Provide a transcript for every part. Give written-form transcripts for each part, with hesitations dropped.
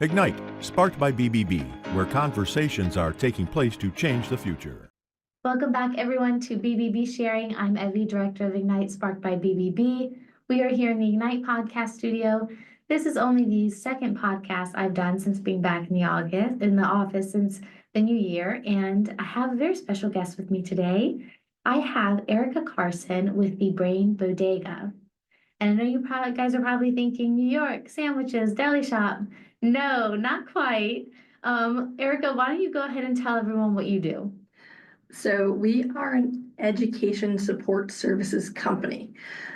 Ignite, sparked by BBB, where conversations are taking place to change the future. Welcome back, everyone, to BBB Sharing. I'm Evie, Director of Ignite, sparked by BBB. We are here in the Ignite podcast studio. This is only the second podcast I've done since being back in the office since the new year, and I have a very special guest with me today. I have Erika Carson with the Brain Bodega. And I know you guys are probably thinking New York, sandwiches, deli shop. No, not quite. Erika, why don't you go ahead and tell everyone what you do? So we are an education support services company.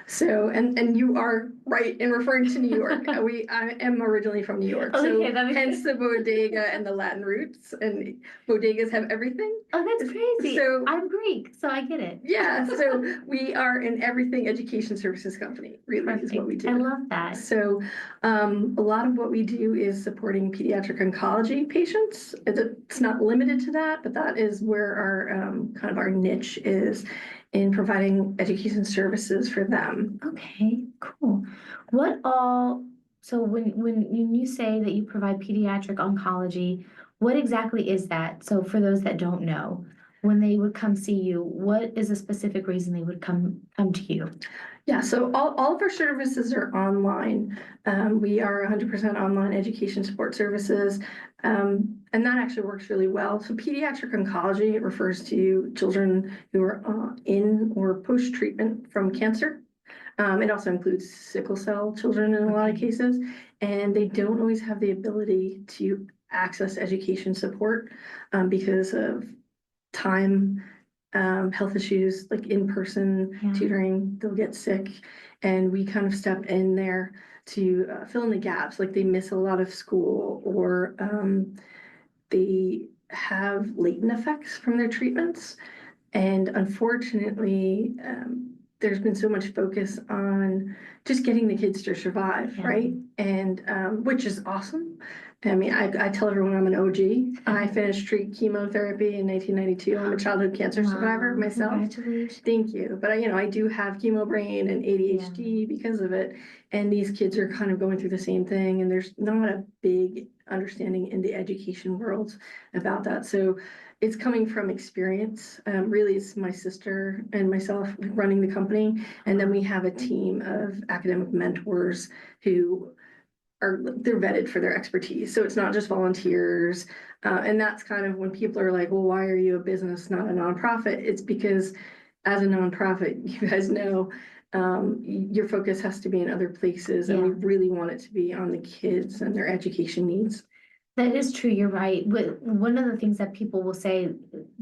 So, and you are right in referring to New York. I am originally from New York. Okay, so hence the bodega and the Latin roots, and bodegas have everything. Oh, that's crazy. So I'm Greek, so I get it. Yeah, so we are an everything education services company, really. Perfect. Is what we do. I love that. So a lot of what we do is supporting pediatric oncology patients. It's not limited to that, but that is where our kind of our niche is in providing education services for them. Okay, cool. So when you say that you provide pediatric oncology, what exactly is that? So for those that don't know, when they would come see you, what is a specific reason they would come to you? Yeah, so all of our services are online. We are 100% online education support services, and that actually works really well. So pediatric oncology refers to children who are in or post-treatment from cancer. It also includes sickle cell children in a lot of cases, and they don't always have the ability to access education support because of time, health issues, like in-person tutoring. They'll get sick, and we kind of step in there to fill in the gaps. Like they miss a lot of school, or they have latent effects from their treatments. And unfortunately, there's been so much focus on just getting the kids to survive, right? And which is awesome. I mean, I tell everyone I'm an OG. I finished chemotherapy in 1992. I'm a childhood cancer survivor myself. Congratulations. Thank you. But I do have chemo brain and ADHD because of it. And these kids are kind of going through the same thing. And there's not a big understanding in the education world about that. So it's coming from experience. Really, it's my sister and myself running the company. And then we have a team of academic mentors who they're vetted for their expertise. So it's not just volunteers. And that's kind of when people are like, well, why are you a business, not a nonprofit? It's because as a nonprofit, you guys know, your focus has to be in other places. And we really want it to be on the kids and their education needs. That is true. You're right. One of the things that people will say,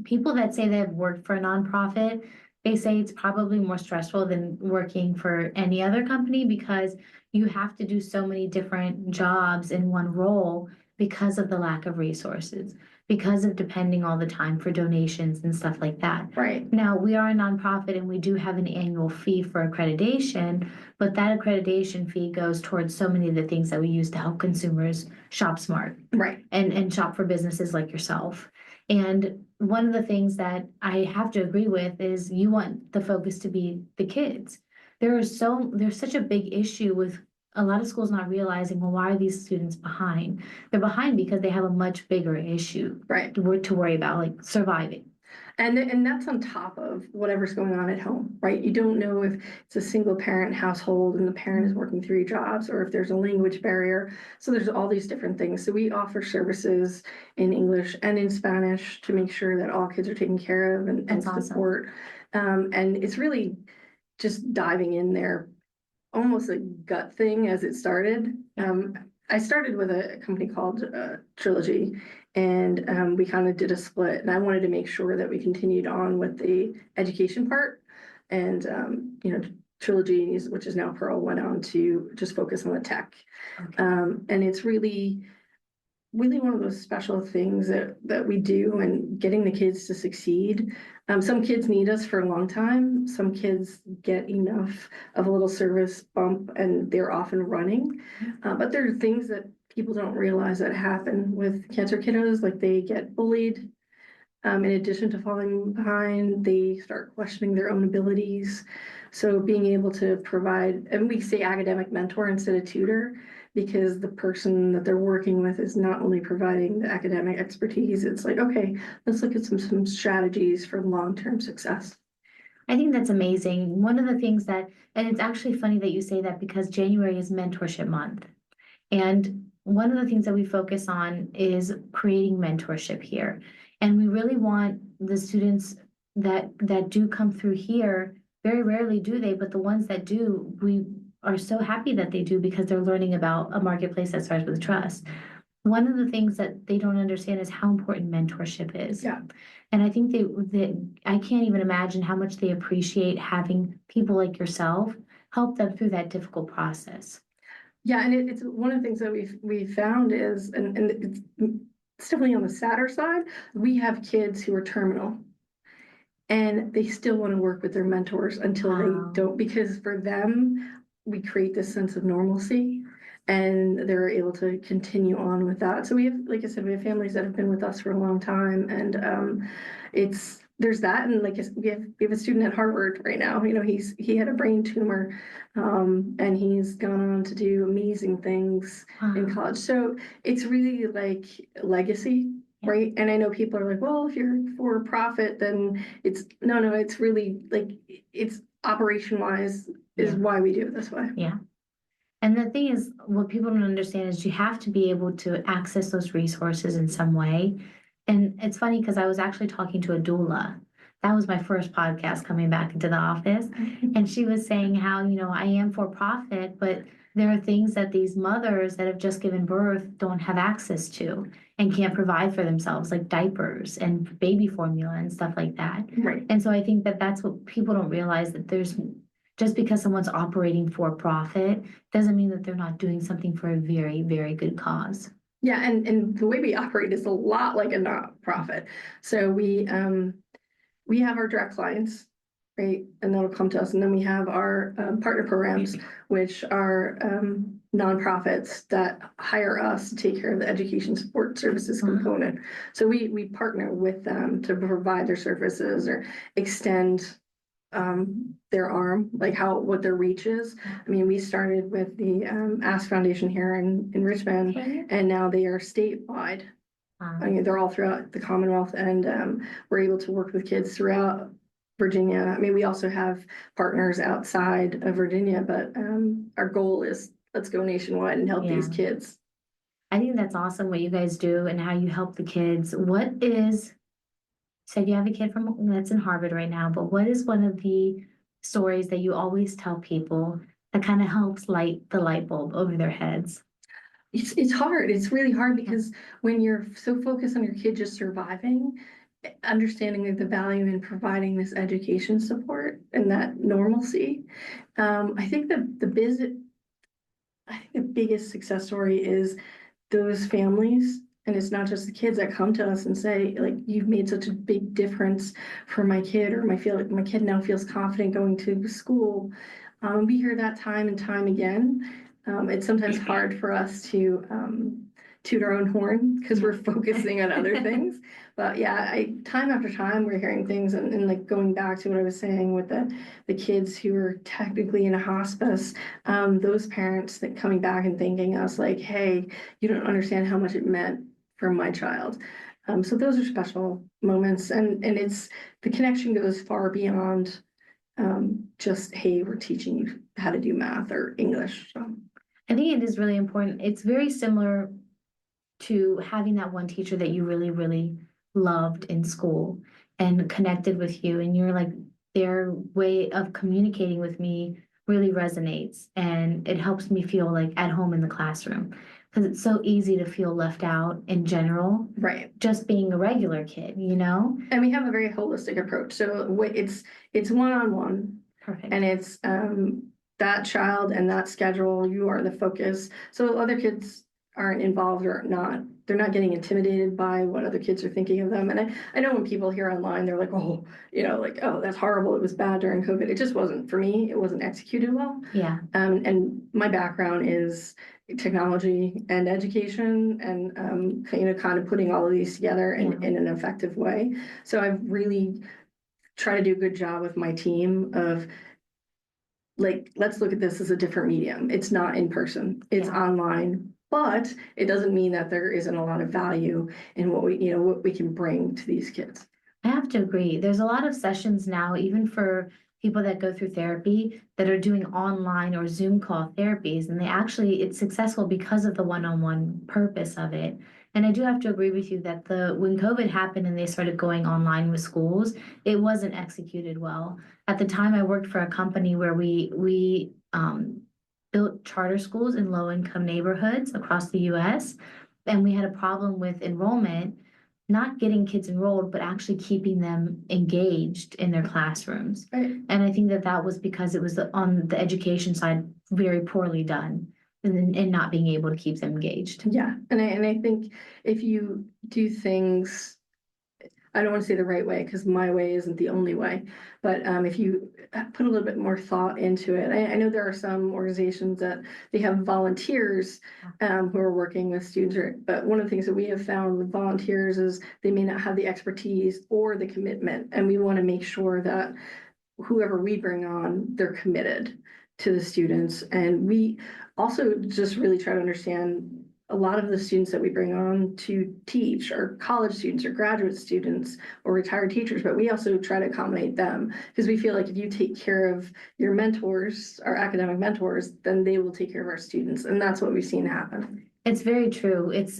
people that say they've worked for a nonprofit, they say it's probably more stressful than working for any other company because you have to do so many different jobs in one role because of the lack of resources, because of depending all the time for donations and stuff like that. Right. Now, we are a nonprofit and we do have an annual fee for accreditation, but that accreditation fee goes towards so many of the things that we use to help consumers shop smart. Right. And shop for businesses like yourself. And one of the things that I have to agree with is you want the focus to be the kids. There's such a big issue with a lot of schools not realizing, well, why are these students behind? They're behind because they have a much bigger issue to worry about, like surviving. And that's on top of whatever's going on at home, right? You don't know if it's a single parent household and the parent is working 3 jobs, or if there's a language barrier. So there's all these different things. So we offer services in English and in Spanish to make sure that all kids are taken care of and support. Awesome. And it's really just diving in there, almost a gut thing as it started. I started with a company called Trilogy, and we kind of did a split. And I wanted to make sure that we continued on with the education part. And, Trilogy, which is now Pearl, went on to just focus on the tech. And it's really one of those special things that we do, and getting the kids to succeed. Some kids need us for a long time. Some kids get enough of a little service bump and they're off and running. But there are things that people don't realize that happen with cancer kiddos, like they get bullied. In addition to falling behind, they start questioning their own abilities. So being able to provide, and we say academic mentor instead of tutor, because the person that they're working with is not only providing the academic expertise, it's like, okay, let's look at some strategies for long-term success. I think that's amazing. One of the things that, and it's actually funny that you say that because January is mentorship month. And one of the things that we focus on is creating mentorship here. And we really want the students that do come through here, very rarely do they, but the ones that do, we are so happy that they do because they're learning about a marketplace that starts with trust. One of the things that they don't understand is how important mentorship is. Yeah. And I think that I can't even imagine how much they appreciate having people like yourself help them through that difficult process. Yeah, and it's one of the things that we've found is, and it's definitely on the sadder side, we have kids who are terminal. And they still want to work with their mentors until Wow. they don't, because for them, we create this sense of normalcy and they're able to continue on with that. So we have, like I said, we have families that have been with us for a long time, and there's that, and like we have a student at Harvard right now. You know, he had a brain tumor, and he's gone on to do amazing things in Wow. college. So it's really like legacy. Yeah. Right. And I know people are like, well, if you're for profit, then it's no, it's really like it's operation wise is Yeah. why we do it this way. Yeah. And the thing is, what people don't understand is you have to be able to access those resources in some way. And it's funny because I was actually talking to a doula. That was my first podcast coming back into the office. And she was saying how, I am for profit, but there are things that these mothers that have just given birth don't have access to and can't provide for themselves, like diapers and baby formula and stuff like that. Right. And so I think that that's what people don't realize, that there's just because someone's operating for profit doesn't mean that they're not doing something for a very, very good cause. Yeah, and the way we operate is a lot like a not-profit. So we have our direct clients, right? And that'll come to us. And then we have our partner programs, which are nonprofits that hire us to take care of the education support services component. So we partner with them to provide their services or extend their arm, like what their reach is. I mean, we started with the Ask Foundation here in Richmond, and now they are statewide. I mean, they're all throughout the Commonwealth, and we're able to work with kids throughout Virginia. I mean, we also have partners outside of Virginia, but our goal is let's go nationwide and help these kids. I think that's awesome what you guys do and how you help the kids. Said you have a kid that's in Harvard right now, but what is one of the stories that you always tell people that kind of helps light the light bulb over their heads? It's hard. It's really hard because when you're so focused on your kid just surviving, understanding the value in providing this education support and that normalcy. I think the biggest success story is those families. And it's not just the kids that come to us and say, like, you've made such a big difference for my kid, or my kid now feels confident going to school. We hear that time and time again. It's sometimes hard for us to toot our own horn because we're focusing on other things. But yeah, time after time, we're hearing things, and like going back to what I was saying with the kids who are technically in a hospice, those parents that coming back and thanking us like, hey, you don't understand how much it meant for my child. So those are special moments, and it's the connection goes far beyond just, hey, we're teaching you how to do math or English. So. I think it is really important. It's very similar to having that one teacher that you really, really loved in school and connected with you, and you're like, their way of communicating with me really resonates, and it helps me feel like at home in the classroom. Because it's so easy to feel left out in general, right? Just being a regular kid, And we have a very holistic approach. So it's one-on-one. Perfect. And it's that child and that schedule. You are the focus. So other kids aren't involved or they're not getting intimidated by what other kids are thinking of them. And I know when people hear online, they're like, oh, oh, that's horrible. It was bad during COVID. It just wasn't for me. It wasn't executed well. Yeah. And my background is technology and education and, kind of putting all of these together in an effective way. So I've really tried to do a good job with my team of let's look at this as a different medium. It's not in person, it's online, but it doesn't mean that there isn't a lot of value in what we can bring to these kids. I have to agree. There's a lot of sessions now, even for people that go through therapy, that are doing online or Zoom call therapies, and it's successful because of the one-on-one purpose of it. And I do have to agree with you that when COVID happened and they started going online with schools, it wasn't executed well. At the time, I worked for a company where we built charter schools in low-income neighborhoods across the U.S., and we had a problem with enrollment, not getting kids enrolled, but actually keeping them engaged in their classrooms. Right. And I think that was because it was on the education side very poorly done and not being able to keep them engaged. Yeah. And I think if you do things, I don't want to say the right way because my way isn't the only way, but if you put a little bit more thought into it, I know there are some organizations that they have volunteers who are working with students, but one of the things that we have found with volunteers is they may not have the expertise or the commitment, and we want to make sure that whoever we bring on, they're committed to the students. And we also just really try to understand a lot of the students that we bring on to teach are college students or graduate students or retired teachers, but we also try to accommodate them because we feel like if you take care of your mentors, our academic mentors, then they will take care of our students. And that's what we've seen happen. It's very true. It's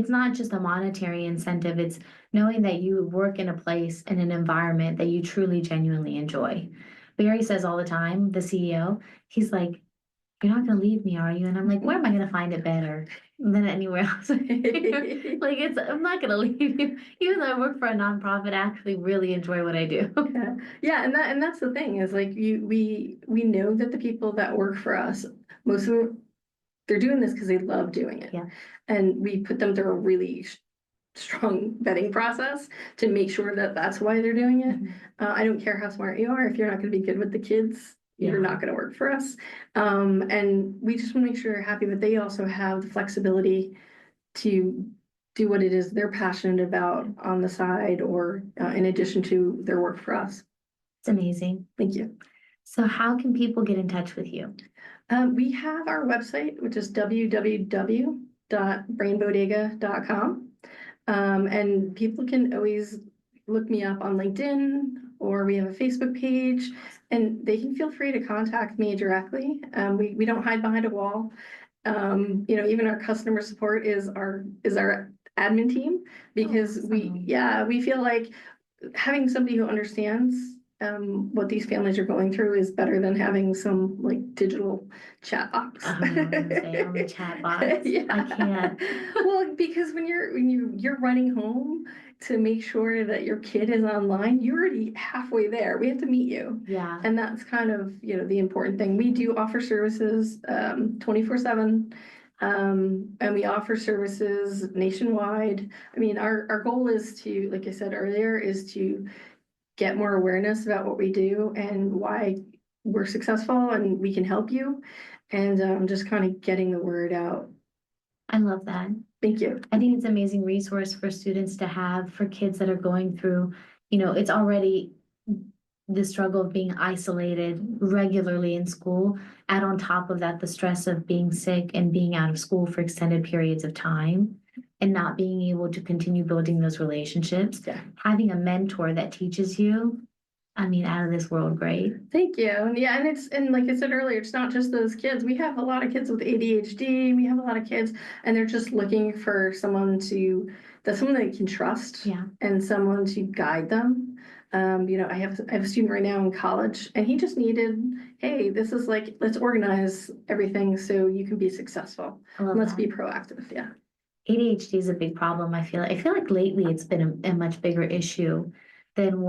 not just a monetary incentive. It's knowing that you work in a place, in an environment that you truly, genuinely enjoy. Barry says all the time, the CEO, he's like, you're not going to leave me, are you? And I'm like, where am I going to find it better than anywhere else? I'm not going to leave you. Even though I work for a nonprofit, I actually really enjoy what I do. Yeah. And that's the thing is we know that the people that work for us, most of them, they're doing this because they love doing it. Yeah. And we put them through a really strong vetting process to make sure that that's why they're doing it. Mm-hmm. I don't care how smart you are. If you're not going to be good with the kids, you're not going to work for us. And we just want to make sure you're happy, but they also have the flexibility to do what it is they're passionate about on the side or in addition to their work for us. It's amazing. Thank you. So how can people get in touch with you? We have our website, which is www.brainbodega.com. And people can always look me up on LinkedIn, or we have a Facebook page, and they can feel free to contact me directly. We don't hide behind a wall. Even our customer support is our admin team because we feel like having somebody who understands what these families are going through is better than having some digital chat box. On the chat box. Yeah. I can't. Well, because when you're running home to make sure that your kid is online, you're already halfway there. We have to meet you. Yeah. And that's kind of the important thing. We do offer services 24/7. And we offer services nationwide. I mean, our goal is to, like I said earlier, is to get more awareness about what we do and why we're successful and we can help you. And just kind of getting the word out. I love that. Thank you. I think it's an amazing resource for students to have, for kids that are going through, it's already the struggle of being isolated regularly in school. Add on top of that the stress of being sick and being out of school for extended periods of time and not being able to continue building those relationships. Yeah. Having a mentor that teaches you, out of this world, great. Thank you. And like I said earlier, it's not just those kids. We have a lot of kids with ADHD. We have a lot of kids, and they're just looking for someone they can trust. Yeah. And someone to guide them. I have a student right now in college, and he just needed, hey, this is let's organize everything so you can be successful. Let's be proactive. Yeah. ADHD is a big problem. I feel like lately it's been a much bigger issue than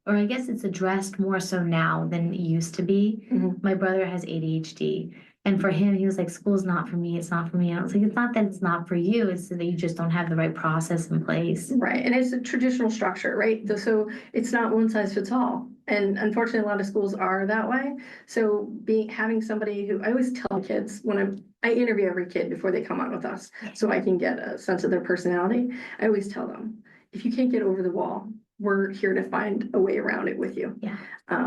or I guess it's addressed more so now than it used to be. Mm-hmm. My brother has ADHD, And for him, he was like, school's not for me. It's not for me. And I was like, it's not that it's not for you. It's that you just don't have the right process in place. Right. And it's a traditional structure, right? So it's not one size fits all. And unfortunately, a lot of schools are that way. So having somebody who I always tell kids when I interview every kid before they come on with us, so I can get a sense of their personality. I always tell them, if you can't get over the wall, we're here to find a way around it with you. Yeah.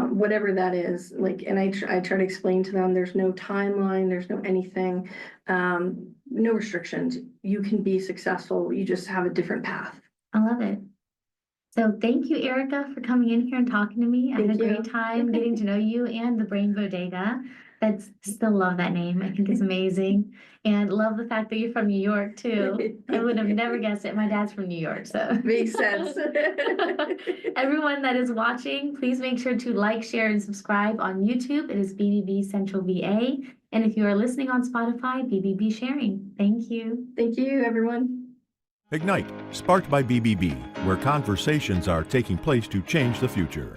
Whatever that is, like, and I try to explain to them, there's no timeline, there's no anything, no restrictions. You can be successful. You just have a different path. I love it. So thank you, Erika, for coming in here and talking to me. I had a great time getting to know you and the Brain Bodega. Still love that name. I think it's amazing. And love the fact that you're from New York too. I would have never guessed it. My dad's from New York, so. Makes sense. Everyone that is watching, please make sure to like, share, and subscribe on YouTube. It is BBB Central VA. And if you are listening on Spotify, BBB Sharing. Thank you. Thank you, everyone. Ignite, sparked by BBB, where conversations are taking place to change the future.